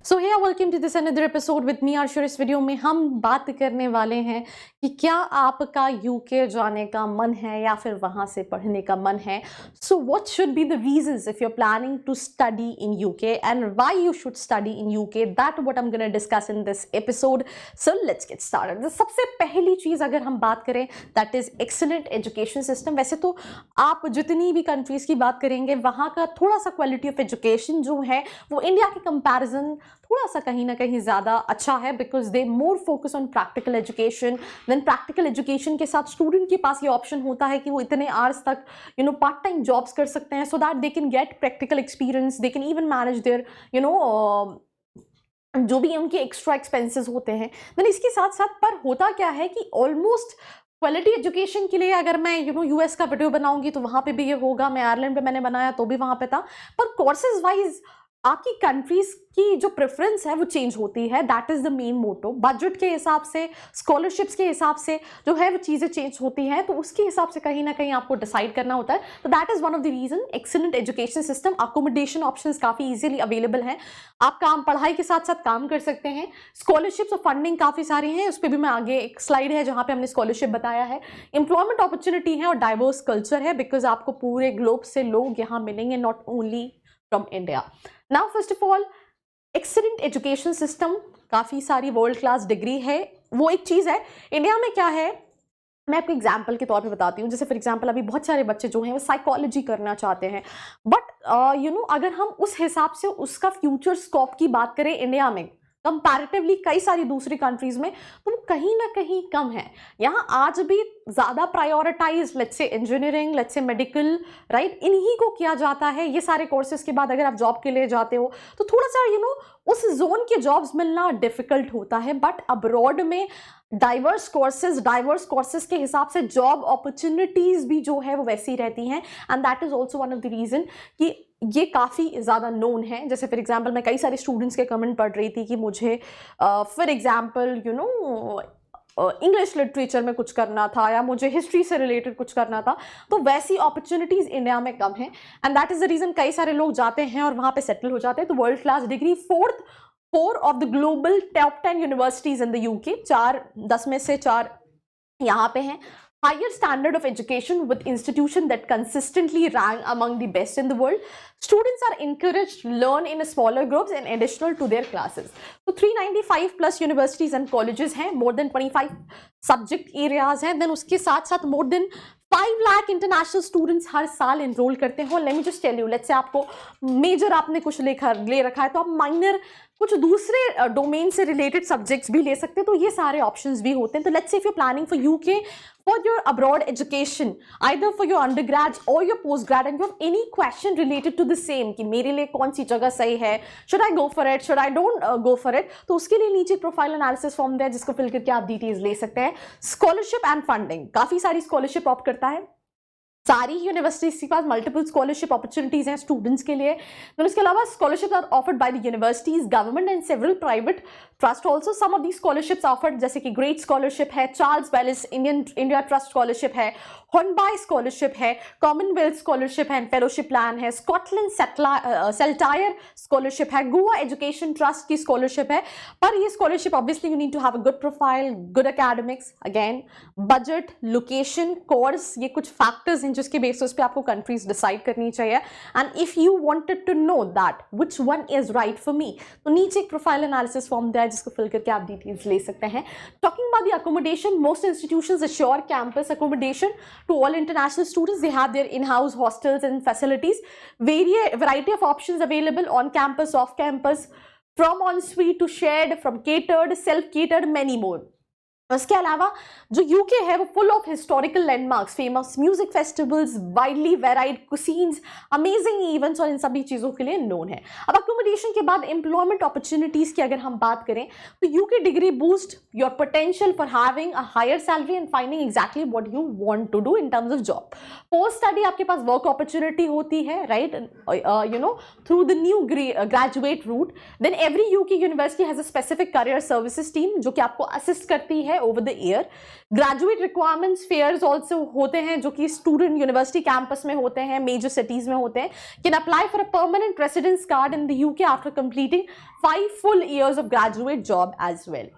So hey welcome to this another episode with me Arshur. इस video में हम बात करने वाले हैं कि क्या आपका यूके जाने का मन है या फिर वहाँ से पढ़ने का मन है। So what should be the reasons if you are planning to study in UK and why you should study in UK, that what I am gonna discuss in this episode. So let's get started. सबसे पहली चीज़ अगर हम बात करें that is excellent education system. वैसे तो आप जितनी भी कंट्रीज़ की बात करेंगे वहाँ का थोड़ा सा क्वालिटी ऑफ एजुकेशन जो है वो इंडिया के कंपैरिजन थोड़ा सा कहीं ना कहीं ज़्यादा अच्छा है, because they more focus on practical education. Then practical education के साथ स्टूडेंट के पास ये ऑप्शन होता है कि वो इतने आवर्स तक पार्ट टाइम जॉब्स कर सकते हैं, so that they can get practical experience, they can even manage there जो भी उनके एक्स्ट्रा एक्सपेंसेस होते हैं। देन इसके साथ साथ पर होता क्या है कि ऑलमोस्ट क्वालिटी एजुकेशन के लिए अगर मैं यूएस का वीडियो बनाऊंगी तो वहाँ पे भी ये होगा, मैं आयरलैंड पे मैंने बनाया तो भी वहाँ पे था, पर कोर्सेज वाइज आपकी कंट्रीज की जो प्रेफरेंस है वो चेंज होती है। That is the main motto. Budget के हिसाब से, स्कॉलरशिप्स के हिसाब से जो है वो चीज़ें चेंज होती हैं, तो उसके हिसाब से कहीं ना कहीं आपको डिसाइड करना होता है। तो that is one of the reason. Excellent education system, accommodation options काफ़ी इजीली अवेलेबल हैं, आप काम पढ़ाई के साथ साथ काम कर सकते हैं। स्कॉलरशिप्स और फंडिंग काफ़ी सारी हैं, उस पर भी मैं आगे एक स्लाइड है जहाँ पे हमने स्कॉलरशिप बताया है। एम्प्लॉयमेंट अपॉर्चुनिटी है और डाइवर्स कल्चर है, बिकॉज आपको पूरे ग्लोब से लोग यहाँ मिलेंगे, not only from India. Now first of all excellent education system, काफ़ी सारी वर्ल्ड क्लास डिग्री है, वो एक चीज़ है। इंडिया में क्या है, मैं आपको एग्जाम्पल के तौर पे बताती हूँ। जैसे फॉर एग्जाम्पल अभी बहुत सारे बच्चे जो हैं वो साइकोलॉजी करना चाहते हैं, बट अगर हम उस हिसाब से उसका फ्यूचर स्कोप की बात करें इंडिया में कंपैरेटिवली कई सारी दूसरी कंट्रीज में, तो कहीं ना कहीं कम है। यहाँ आज भी ज़्यादा prioritise let's say engineering, let's say medical, right, इन्हीं को किया जाता है। ये सारे कोर्सेज के बाद अगर आप जॉब के लिए जाते हो तो थोड़ा सा उस जोन के जॉब्स मिलना डिफिकल्ट होता है, बट अब्रॉड में डाइवर्स कोर्सेज के हिसाब से जॉब अपॉर्चुनिटीज भी जो है वो वैसी रहती हैं, and that is also one of the reason कि ये काफ़ी ज़्यादा नोन है। जैसे फॉर एग्जांपल मैं कई सारे स्टूडेंट्स के कमेंट पढ़ रही थी कि मुझे फॉर एग्जांपल इंग्लिश लिटरेचर में कुछ करना था या मुझे हिस्ट्री से रिलेटेड कुछ करना था, तो वैसी अपॉर्चुनिटीज़ इंडिया में कम है, and that is the reason कई सारे लोग जाते हैं और वहाँ पे सेटल हो जाते हैं। तो world class degree four of the global top 10 universities in the UK, 10 में से 4 यहाँ पे हैं। Higher standard of education with institution that consistently rank among the best in the world. Students are encouraged to learn in smaller groups and additional to their classes. So 395 plus universities and colleges हैं, more than 25 subject areas हैं, then उसके साथ साथ more than 5 lakh international students हर साल enrol करते हैं। Let me just tell you, let's say आपको मेजर आपने कुछ ले रखा है तो आप माइनर कुछ दूसरे डोमेन से रिलेटेड सब्जेक्ट्स भी ले सकते हैं, तो ये सारे ऑप्शंस भी होते हैं। तो let's say if you planning for UK for your abroad education, either for your undergrads or your postgrad, and you have any question related to the same कि मेरे लिए कौन सी जगह सही है, should I go for it, should I don't go for it, तो उसके लिए नीचे प्रोफाइल एनालिसिस फॉर्म है जिसको फिल करके आप डिटेल्स ले सकते हैं। स्कॉलरशिप एंड फंडिंग, काफ़ी सारी स्कॉलरशिप ऑप्ट करता है, सारी यूनिवर्सिटीज के पास मल्टीपल स्कॉलरशिप अपॉर्चुनिटीज हैं स्टूडेंट्स के लिए। तो इसके अलावा scholarship are offered by the universities, government and several private trust also. Some of the scholarships offered जैसे कि ग्रेट स्कॉलरशिप है, Charles Wallace India trust scholarship है, हॉर्नबाय स्कॉलरशिप है, कॉमनवेल्थ स्कॉलरशिप है, फेलोशिप प्लान है, स्कॉटलैंड सेल्टायर स्कॉलरशिप है, Goa education trust की scholarship है। पर ये scholarship obviously you need to have a good profile, good academics, again budget, location, course, ये कुछ फैक्टर्स हैं जिसके बेसिस पे आपको कंट्रीज डिसाइड करनी चाहिए। And if you wanted to know that which one is right for me, तो नीचे एक प्रोफाइल एनालिसिस फॉर्म दिया है जिसको फिल करके आप डिटेल्स ले सकते हैं। Talking about the accommodation, most institutions assure campus accommodation to all international students. They have their in-house hostels and facilities. Variety of options available on campus, off campus, from en-suite to shared, from catered, self-catered, many more. उसके अलावा जो UK है वो full of historical landmarks, famous music festivals, widely varied cuisines, amazing events और इन सभी चीज़ों के लिए नोन है। अब अकोमोडेशन के बाद एम्प्लॉयमेंट अपॉर्चुनिटीज़ की अगर हम बात करें तो UK degree boost your potential for having a higher salary and finding exactly what you want to do in terms of job. Post study आपके पास वर्क अपॉर्चुनिटी होती है, right, through the new graduate route. Then every UK university has a specific career services team जो कि आपको assist करती है over the year. Graduate requirements fairs also होते हैं जो कि स्टूडेंट यूनिवर्सिटी कैंपस में होते हैं, मेजर सिटीज में होते हैं। Can apply for a permanent residence card in the UK after completing 5 full years of graduate job as well.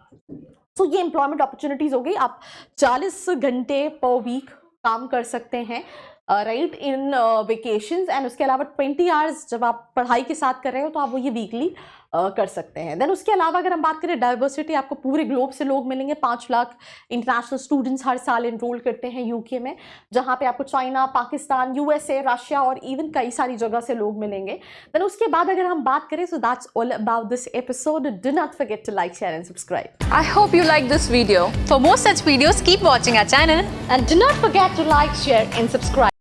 तो ये एम्प्लॉयमेंट अपॉर्चुनिटीज हो गई। आप 40 घंटे पर वीक काम कर सकते हैं राइट इन वेकेशंस, एंड उसके अलावा 20 आवर्स जब आप पढ़ाई के साथ कर रहे हो तो आप वो ये वीकली कर सकते हैं। देन उसके अलावा अगर हम बात करें डाइवर्सिटी, आपको पूरे ग्लोब से लोग मिलेंगे। 5 लाख इंटरनेशनल स्टूडेंट्स हर साल एनरोल करते हैं यूके में, जहाँ पे आपको चाइना, पाकिस्तान, यूएसए, रशिया और इवन कई सारी जगह से लोग मिलेंगे। देन उसके बाद अगर हम बात करें, so that's all about this episode. Do not forget to like, share and subscribe. I hope you like this video. For more such videos, keep watching our channel. And do not forget to like, share and subscribe.